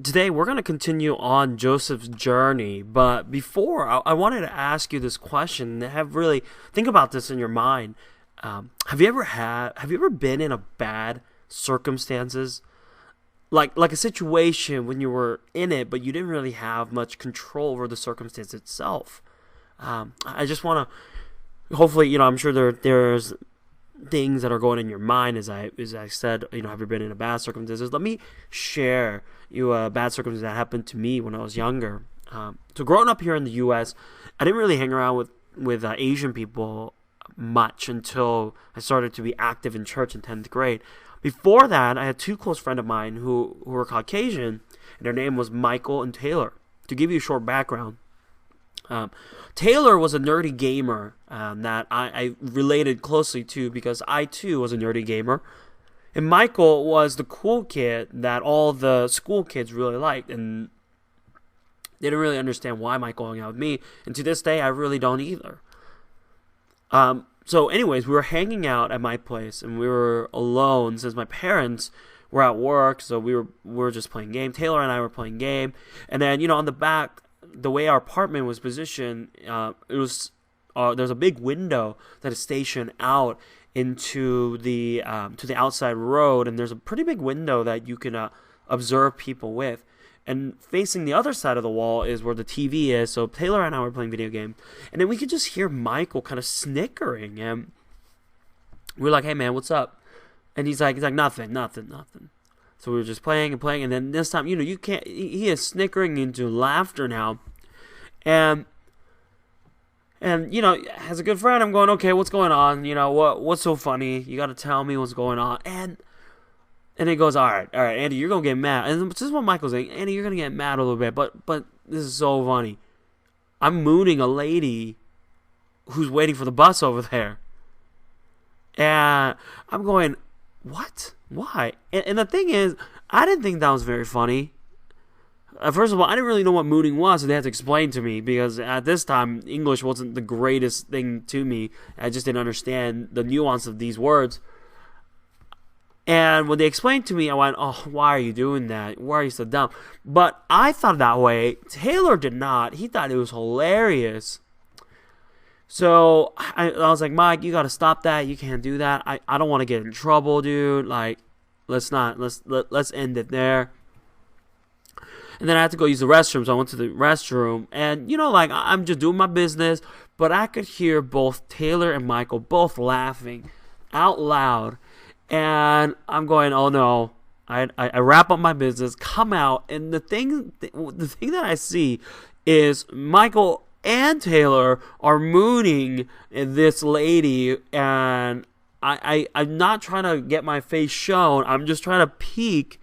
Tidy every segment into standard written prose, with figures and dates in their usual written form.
Today we're going to continue on Joseph's journey, but before I wanted to ask you this question. Have really think about this in your mind. Have you ever been in a bad circumstances, like a situation when you were in it, but you didn't really have much control over the circumstance itself? I just want to, hopefully, I'm sure there's things that are going in your mind as I said, have you been in a bad circumstances? Let me share you a bad circumstance that happened to me when I was younger. So growing up here in the U.S., I didn't really hang around with Asian people much until I started to be active in church in 10th grade. Before that, I had two close friends of mine who were Caucasian, and their name was Michael and Taylor. To give you a short background, Taylor was a nerdy gamer that I related closely to because I too was a nerdy gamer. And Michael was the cool kid that all the school kids really liked, and they didn't really understand why Michael hung out with me. And to this day, I really don't either. So anyways, we were hanging out at my place, and we were alone since my parents were at work, so we were just playing game. Taylor and I were playing game, and then on the back, the way our apartment was positioned, there's a big window that is stationed out into the to the outside road, and there's a pretty big window that you can observe people with. And facing the other side of the wall is where the TV is. So Taylor and I were playing video game, and then we could just hear Michael kind of snickering, and we were like, "Hey man, what's up?" And he's like, "Nothing." So we were just playing and playing, and then this time, you can't. He is snickering into laughter now, and as a good friend, I'm going, "Okay, what's going on? What's so funny? You got to tell me what's going on." And he goes, all right, Andy, you're gonna get mad. And this is what Michael's saying, Andy, you're gonna get mad a little bit, but this is so funny. I'm mooning a lady who's waiting for the bus over there, and I'm going, what? Why? And the thing is, I didn't think that was very funny. First of all, I didn't really know what mooning was, so they had to explain to me, because at this time, English wasn't the greatest thing to me. I just didn't understand the nuance of these words. And when they explained to me, I went, oh, why are you doing that? Why are you so dumb? But I thought that way. Taylor did not. He thought it was hilarious. So I was like, Mike, you got to stop that. You can't do that. I don't want to get in trouble, dude. Like, let's end it there. And then I had to go use the restroom, so I went to the restroom. And, I'm just doing my business. But I could hear both Taylor and Michael both laughing out loud. And I'm going, oh no. I wrap up my business, come out, and the thing that I see is Michael and Taylor are mooning this lady, and I'm not trying to get my face shown. I'm just trying to peek,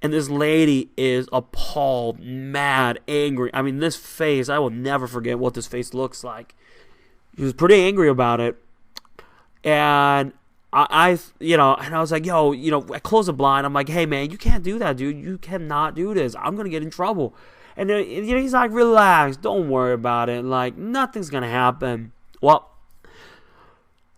and this lady is appalled, mad, angry. I mean, this face, I will never forget what this face looks like. She was pretty angry about it, and I was like, I close the blind. I'm like, hey, man, you can't do that, dude. You cannot do this. I'm going to get in trouble. And then, he's like, relax. Don't worry about it. Like, nothing's going to happen. Well,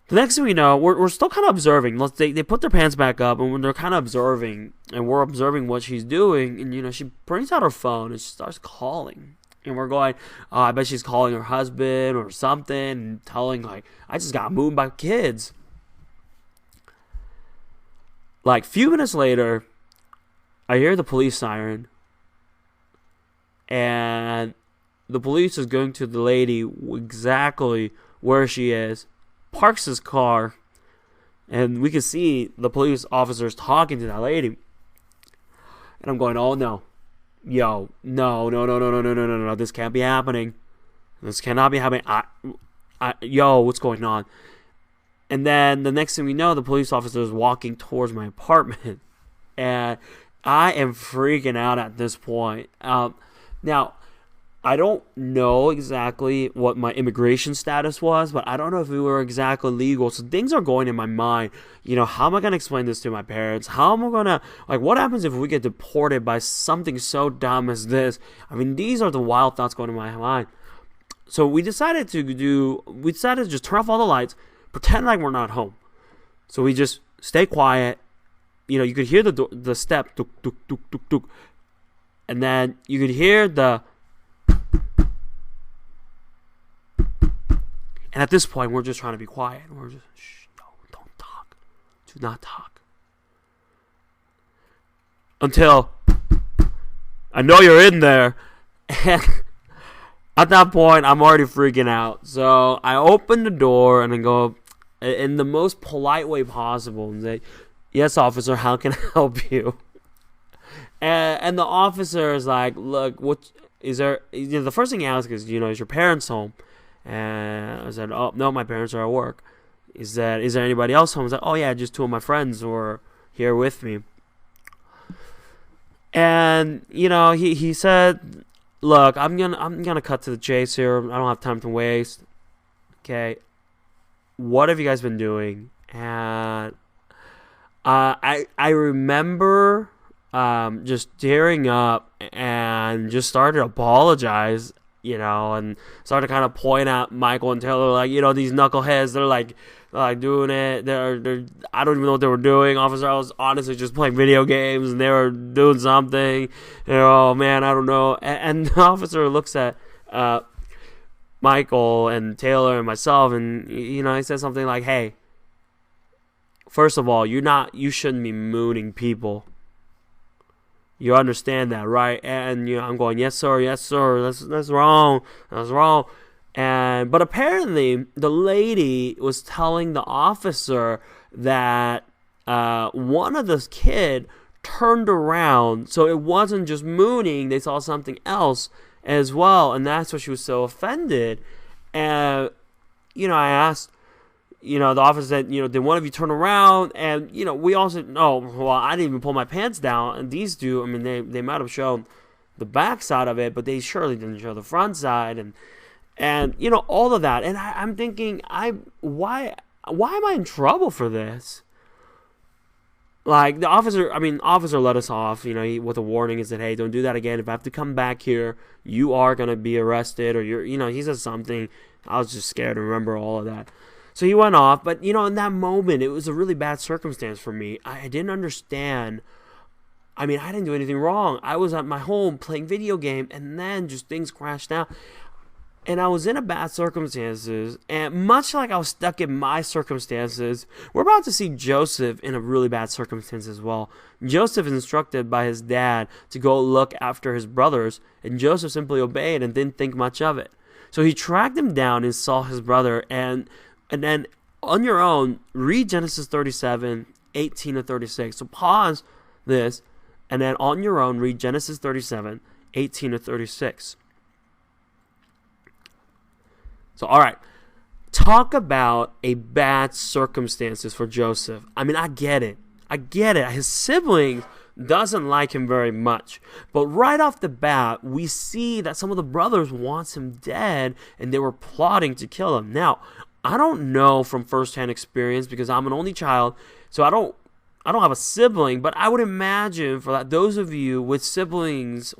the next thing we know, we're still kind of observing. They put their pants back up, and when they're kind of observing, and we're observing what she's doing, and, she brings out her phone, and she starts calling. And we're going, oh, I bet she's calling her husband or something, and telling, like, I just got moved by kids. Like, a few minutes later, I hear the police siren, and the police is going to the lady exactly where she is, parks his car, and we can see the police officers talking to that lady. And I'm going, oh no. No, this can't be happening. This cannot be happening. What's going on? And then the next thing we know, the police officer is walking towards my apartment. And I am freaking out at this point. Now, I don't know exactly what my immigration status was, but I don't know if we were exactly legal. So things are going in my mind. How am I going to explain this to my parents? How am I going to, what happens if we get deported by something so dumb as this? I mean, these are the wild thoughts going in my mind. So we decided to just turn off all the lights, pretend like we're not home. So we just stay quiet. You could hear the step, tuk, tuk, tuk, tuk, tuk. And then you could hear the... And at this point, we're just trying to be quiet. We're just, shh, no, don't talk. Do not talk. Until I know you're in there. And at that point, I'm already freaking out. So I open the door and I go in the most polite way possible and say, "Yes, officer, how can I help you?" And the officer is like, "Look, what is there?" The first thing he asks is, "Is your parents home?" And I said, "Oh, no, my parents are at work." Is there anybody else home? I was like, "Oh yeah, just 2 of my friends were here with me." And he said, "Look, I'm gonna cut to the chase here. I don't have time to waste. Okay, what have you guys been doing?" And I remember just tearing up and just started to apologize, and started to kind of point at Michael and Taylor, like, these knuckleheads, they're like doing it. They're I don't even know what they were doing, officer. I was honestly just playing video games and they were doing something. Oh man, I don't know. And the officer looks at Michael and Taylor and myself, and he says something like, "Hey, first of all, you shouldn't be mooning people. You understand that, right?" And I'm going, "Yes, sir. That's wrong. That's wrong." But apparently the lady was telling the officer that one of the kid turned around, so it wasn't just mooning; they saw something else as well, and that's why she was so offended. And I asked. The officer said, did one of you turn around? And, we all said, no, well, I didn't even pull my pants down. And these two, I mean, they might have shown the back side of it, but they surely didn't show the front side. And all of that. And I'm thinking, why am I in trouble for this? Like, the officer let us off, with a warning. He said, "Hey, don't do that again. If I have to come back here, you are going to be arrested." Or, he said something. I was just scared to remember all of that. So he went off, but, in that moment, it was a really bad circumstance for me. I didn't understand. I mean, I didn't do anything wrong. I was at my home playing video game, and then just things crashed out. And I was in a bad circumstances, and much like I was stuck in my circumstances, we're about to see Joseph in a really bad circumstance as well. Joseph is instructed by his dad to go look after his brothers, and Joseph simply obeyed and didn't think much of it. So he tracked him down and saw his brother, and then on your own, read Genesis 37, 18 to 36. So pause this, and then on your own, read Genesis 37, 18 to 36. So, all right. Talk about a bad circumstances for Joseph. I mean, I get it. His siblings doesn't like him very much. But right off the bat, we see that some of the brothers wants him dead, and they were plotting to kill him. Now, I don't know from firsthand experience because I'm an only child, so I don't have a sibling, but I would imagine for that those of you with siblings,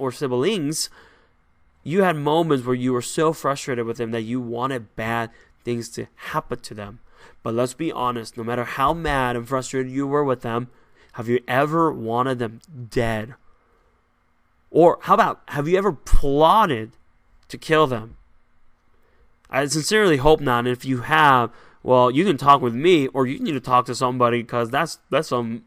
you had moments where you were so frustrated with them that you wanted bad things to happen to them. But let's be honest, no matter how mad and frustrated you were with them, have you ever wanted them dead? Or how about, have you ever plotted to kill them? I sincerely hope not. And if you have, well, you can talk with me, or you need to talk to somebody, because that's some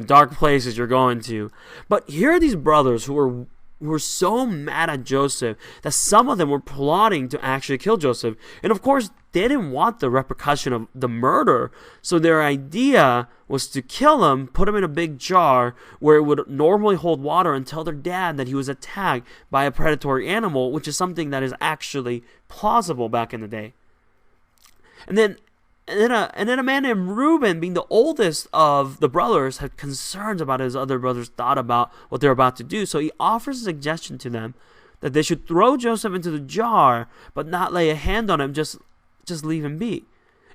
dark places you're going to. But here are these brothers who were so mad at Joseph that some of them were plotting to actually kill Joseph. And of course, they didn't want the repercussion of the murder. So their idea was to kill him, put him in a big jar where it would normally hold water, and tell their dad that he was attacked by a predatory animal, which is something that is actually plausible back in the day. And then a man named Reuben, being the oldest of the brothers, had concerns about his other brothers thought about what they're about to do. So he offers a suggestion to them that they should throw Joseph into the jar, but not lay a hand on him, just leave him be.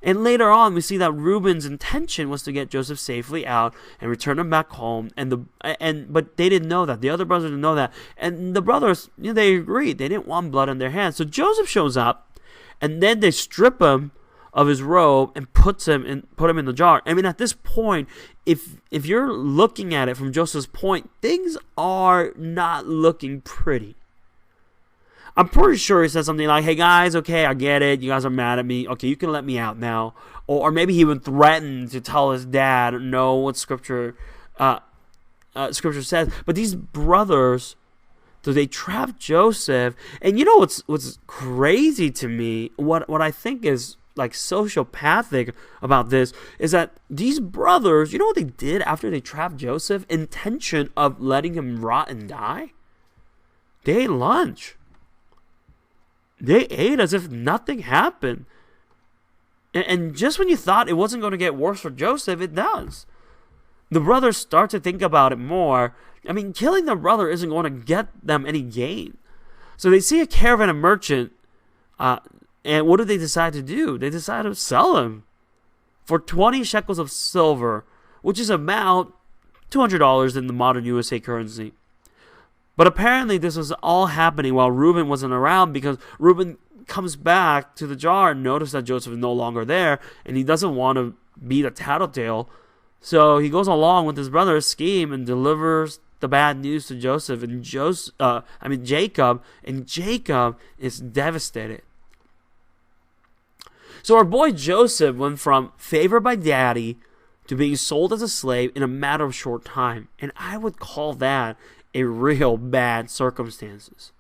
And later on, we see that Reuben's intention was to get Joseph safely out and return him back home. But they didn't know that. The other brothers didn't know that. And the brothers, they agreed. They didn't want blood on their hands. So Joseph shows up, and then they strip him of his robe and put him in the jar. I mean, at this point, if you're looking at it from Joseph's point, things are not looking pretty. I'm pretty sure he said something like, "Hey guys, okay, I get it. You guys are mad at me. Okay, you can let me out now." Or maybe he even threatened to tell his dad, "No, what Scripture says." But these brothers, so they trapped Joseph. And you know what's crazy to me? What I think is like sociopathic about this is that these brothers, you know what they did after they trapped Joseph? Intention of letting him rot and die? They ate lunch. They ate as if nothing happened. And just when you thought it wasn't going to get worse for Joseph, it does. The brothers start to think about it more. I mean, killing their brother isn't going to get them any gain. So they see a caravan of merchant, and what do they decide to do? They decide to sell him for 20 shekels of silver, which is about $200 in the modern USA currency. But apparently this was all happening while Reuben wasn't around, because Reuben comes back to the jar and notices that Joseph is no longer there, and he doesn't want to be the tattletale. So he goes along with his brother's scheme and delivers the bad news to Jacob, and Jacob is devastated. So our boy Joseph went from favored by daddy to being sold as a slave in a matter of short time, and I would call that a real bad circumstances.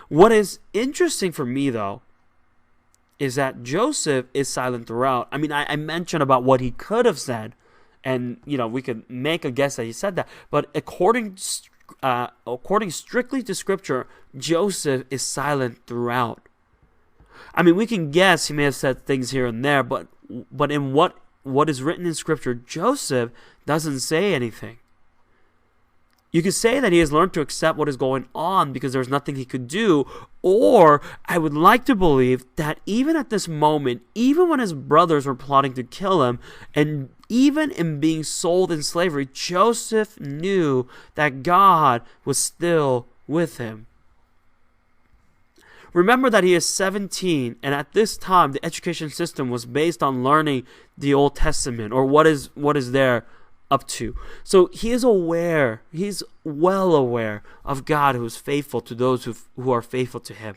What is interesting for me, though, is that Joseph is silent throughout. I mean, I mentioned about what he could have said, and we could make a guess that he said that. But according strictly to Scripture, Joseph is silent throughout. I mean, we can guess he may have said things here and there, but in what is written in Scripture, Joseph doesn't say anything. You could say that he has learned to accept what is going on because there's nothing he could do. Or I would like to believe that even at this moment, even when his brothers were plotting to kill him, and even in being sold in slavery, Joseph knew that God was still with him. Remember that he is 17, and at this time, the education system was based on learning the Old Testament, or what is there up to. So he is aware, he's well aware of God who is faithful to those who are faithful to him.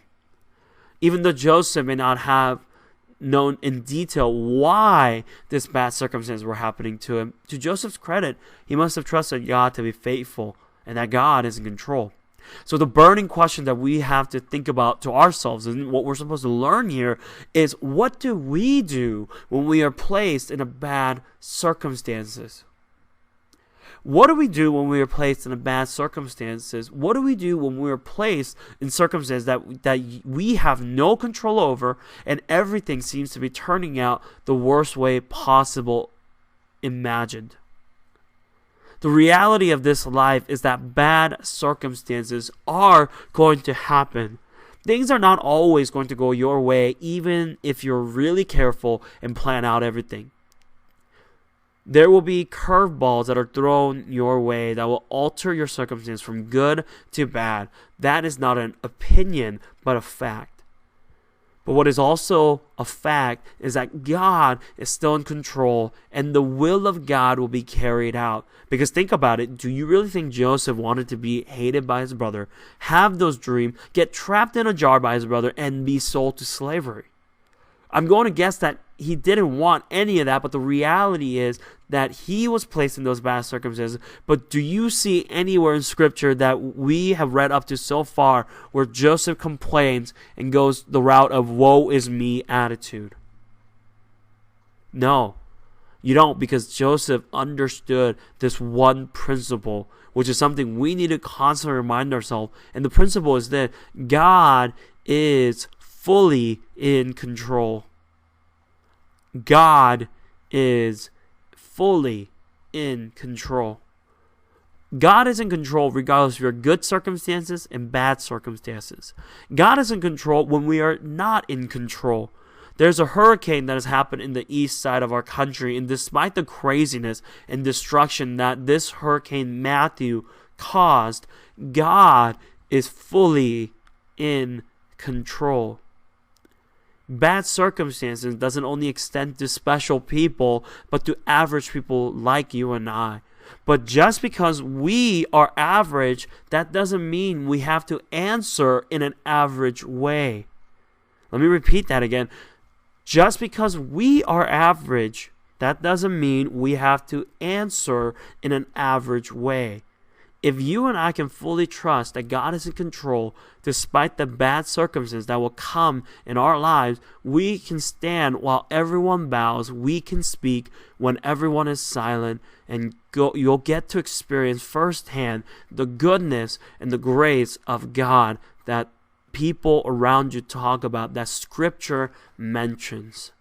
Even though Joseph may not have known in detail why this bad circumstances were happening to him, to Joseph's credit, he must have trusted God to be faithful and that God is in control. So the burning question that we have to think about to ourselves, and what we're supposed to learn here, is what do we do when we are placed in a bad circumstances? What do we do when we are placed in a bad circumstances? What do we do when we are placed in circumstances that we have no control over, and everything seems to be turning out the worst way possible imagined? The reality of this life is that bad circumstances are going to happen. Things are not always going to go your way, even if you're really careful and plan out everything. There will be curveballs that are thrown your way that will alter your circumstance from good to bad. That is not an opinion, but a fact. But what is also a fact is that God is still in control, and the will of God will be carried out. Because think about it, do you really think Joseph wanted to be hated by his brother, have those dreams, get trapped in a jar by his brother, and be sold to slavery? I'm going to guess that he didn't want any of that, but the reality is that he was placed in those bad circumstances. But do you see anywhere in Scripture that we have read up to so far where Joseph complains and goes the route of woe is me attitude? No, you don't, because Joseph understood this one principle, which is something we need to constantly remind ourselves. And the principle is that God is fully in control. God is fully in control. God is in control regardless of your good circumstances and bad circumstances. God is in control when we are not in control. There's a hurricane that has happened in the east side of our country, and despite the craziness and destruction that this Hurricane Matthew caused, God is fully in control. Bad circumstances doesn't only extend to special people, but to average people like you and I. But just because we are average, that doesn't mean we have to answer in an average way. Let me repeat that again. Just because we are average, that doesn't mean we have to answer in an average way. If you and I can fully trust that God is in control, despite the bad circumstances that will come in our lives, we can stand while everyone bows. We can speak when everyone is silent, and you'll get to experience firsthand the goodness and the grace of God that people around you talk about, that Scripture mentions.